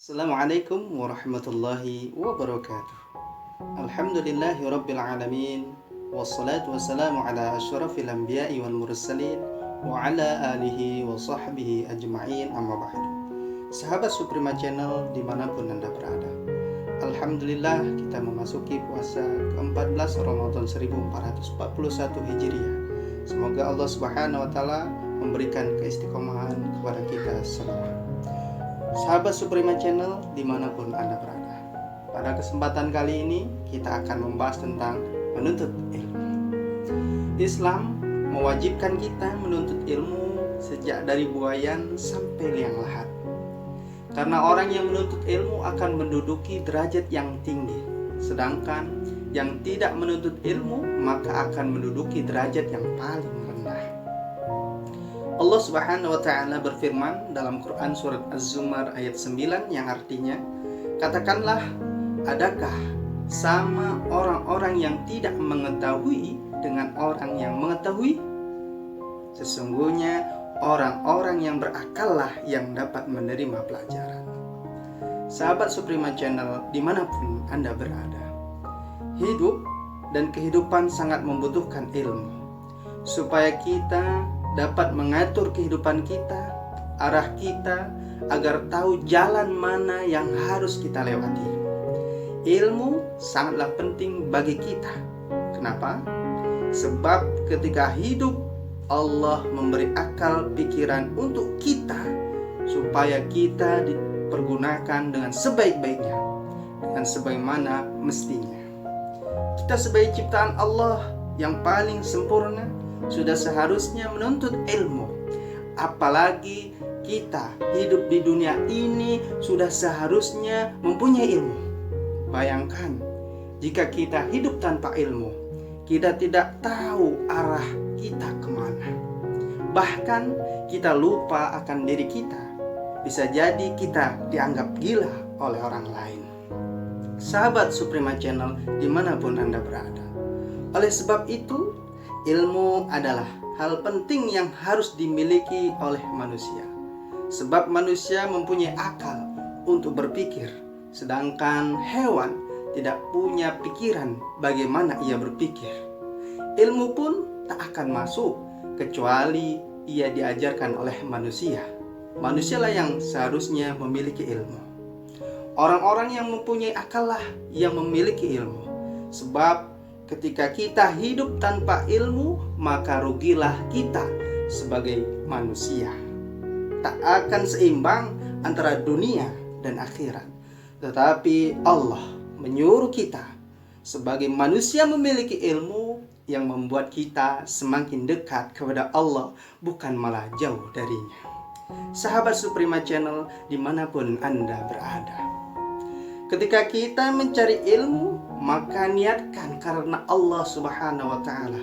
Assalamualaikum warahmatullahi wabarakatuh. Alhamdulillahi rabbil alamin. Wassalatu wassalamu ala asyrafil anbiya'i wal mursalin wa ala alihi wa sahbihi ajma'in, amma ba'du. Sahabat Suprema Channel dimanapun Anda berada, Alhamdulillah kita memasuki puasa ke-14 Ramadan 1441 Hijriah. Semoga Allah Subhanahu wa taala memberikan keistiqomahan kepada kita semua. Sahabat Suprema Channel dimanapun Anda berada, pada kesempatan kali ini kita akan membahas tentang menuntut ilmu. Islam mewajibkan kita menuntut ilmu sejak dari buayan sampai liang lahat. Karena orang yang menuntut ilmu akan menduduki derajat yang tinggi, sedangkan yang tidak menuntut ilmu maka akan menduduki derajat yang paling rendah. Allah Subhanahu wa taala berfirman dalam Quran surat Az-Zumar ayat 9 yang artinya, katakanlah, adakah sama orang-orang yang tidak mengetahui dengan orang yang mengetahui? Sesungguhnya orang-orang yang berakallah yang dapat menerima pelajaran. Sahabat Suprema Channel dimanapun Anda berada, hidup dan kehidupan sangat membutuhkan ilmu supaya kita dapat mengatur kehidupan kita, arah kita, agar tahu jalan mana yang harus kita lewati. Ilmu sangatlah penting bagi kita. Kenapa? Sebab ketika hidup, Allah memberi akal pikiran untuk kita supaya kita dipergunakan dengan sebaik-baiknya, dengan sebagaimana mestinya. Kita sebagai ciptaan Allah yang paling sempurna sudah seharusnya menuntut ilmu. Apalagi kita hidup di dunia ini sudah seharusnya mempunyai ilmu. Bayangkan jika kita hidup tanpa ilmu, kita tidak tahu arah kita kemana. Bahkan kita lupa akan diri kita. Bisa jadi kita dianggap gila oleh orang lain. Sahabat Suprema Channel dimanapun Anda berada, oleh sebab itu ilmu adalah hal penting yang harus dimiliki oleh manusia. Sebab manusia mempunyai akal untuk berpikir, sedangkan hewan tidak punya pikiran bagaimana ia berpikir. Ilmu pun tak akan masuk kecuali ia diajarkan oleh manusia. Manusialah yang seharusnya memiliki ilmu. Orang-orang yang mempunyai akal lah yang memiliki ilmu. Sebab ketika kita hidup tanpa ilmu, maka rugilah kita sebagai manusia. Tak akan seimbang antara dunia dan akhirat. Tetapi Allah menyuruh kita sebagai manusia memiliki ilmu yang membuat kita semakin dekat kepada Allah, bukan malah jauh darinya. Sahabat Suprema Channel dimanapun Anda berada, ketika kita mencari ilmu, maka niatkan karena Allah Subhanahu wa taala.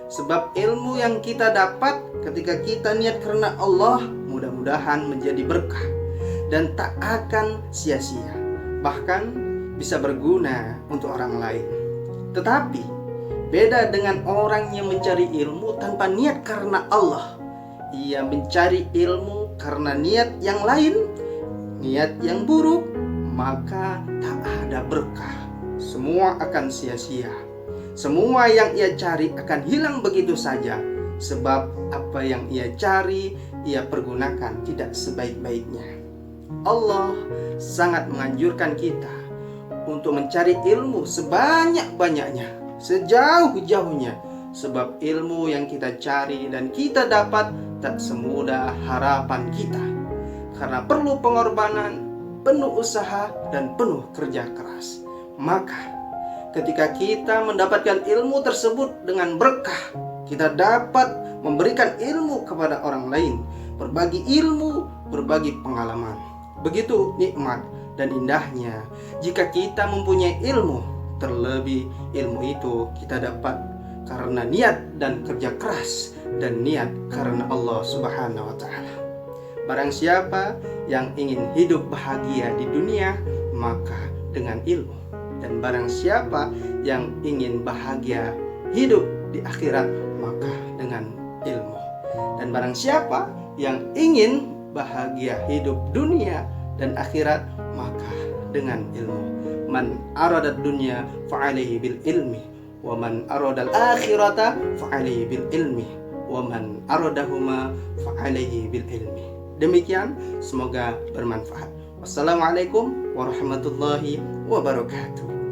Sebab ilmu yang kita dapat ketika kita niat karena Allah, mudah-mudahan menjadi berkah dan tak akan sia-sia, bahkan bisa berguna untuk orang lain. Tetapi beda dengan orang yang mencari ilmu tanpa niat karena Allah. Ia mencari ilmu karena niat yang lain, niat yang buruk, maka tak ada berkah. Semua akan sia-sia. Semua yang ia cari akan hilang begitu saja. Sebab apa yang ia cari, ia pergunakan tidak sebaik-baiknya. Allah sangat menganjurkan kita untuk mencari ilmu sebanyak-banyaknya, sejauh-jauhnya. Sebab ilmu yang kita cari dan kita dapat tak semudah harapan kita. Karena perlu pengorbanan, penuh usaha, dan penuh kerja keras. Maka ketika kita mendapatkan ilmu tersebut dengan berkah, kita dapat memberikan ilmu kepada orang lain, berbagi ilmu, berbagi pengalaman. Begitu nikmat dan indahnya jika kita mempunyai ilmu. Terlebih ilmu itu kita dapat karena niat dan kerja keras, dan niat karena Allah Subhanahu wa taala. Barang siapa yang ingin hidup bahagia di dunia, maka dengan ilmu. Dan barang siapa yang ingin bahagia hidup di akhirat, maka dengan ilmu. Dan barang siapa yang ingin bahagia hidup dunia dan akhirat, maka dengan ilmu. Man aradad dunya fa'alaihi bil ilmi, wa man aradal akhirata fa'alaihi bil ilmi, wa man aradahuma fa'alaihi bil ilmi. Demikian, semoga bermanfaat. Wassalamualaikum warahmatullahi wabarakatuh.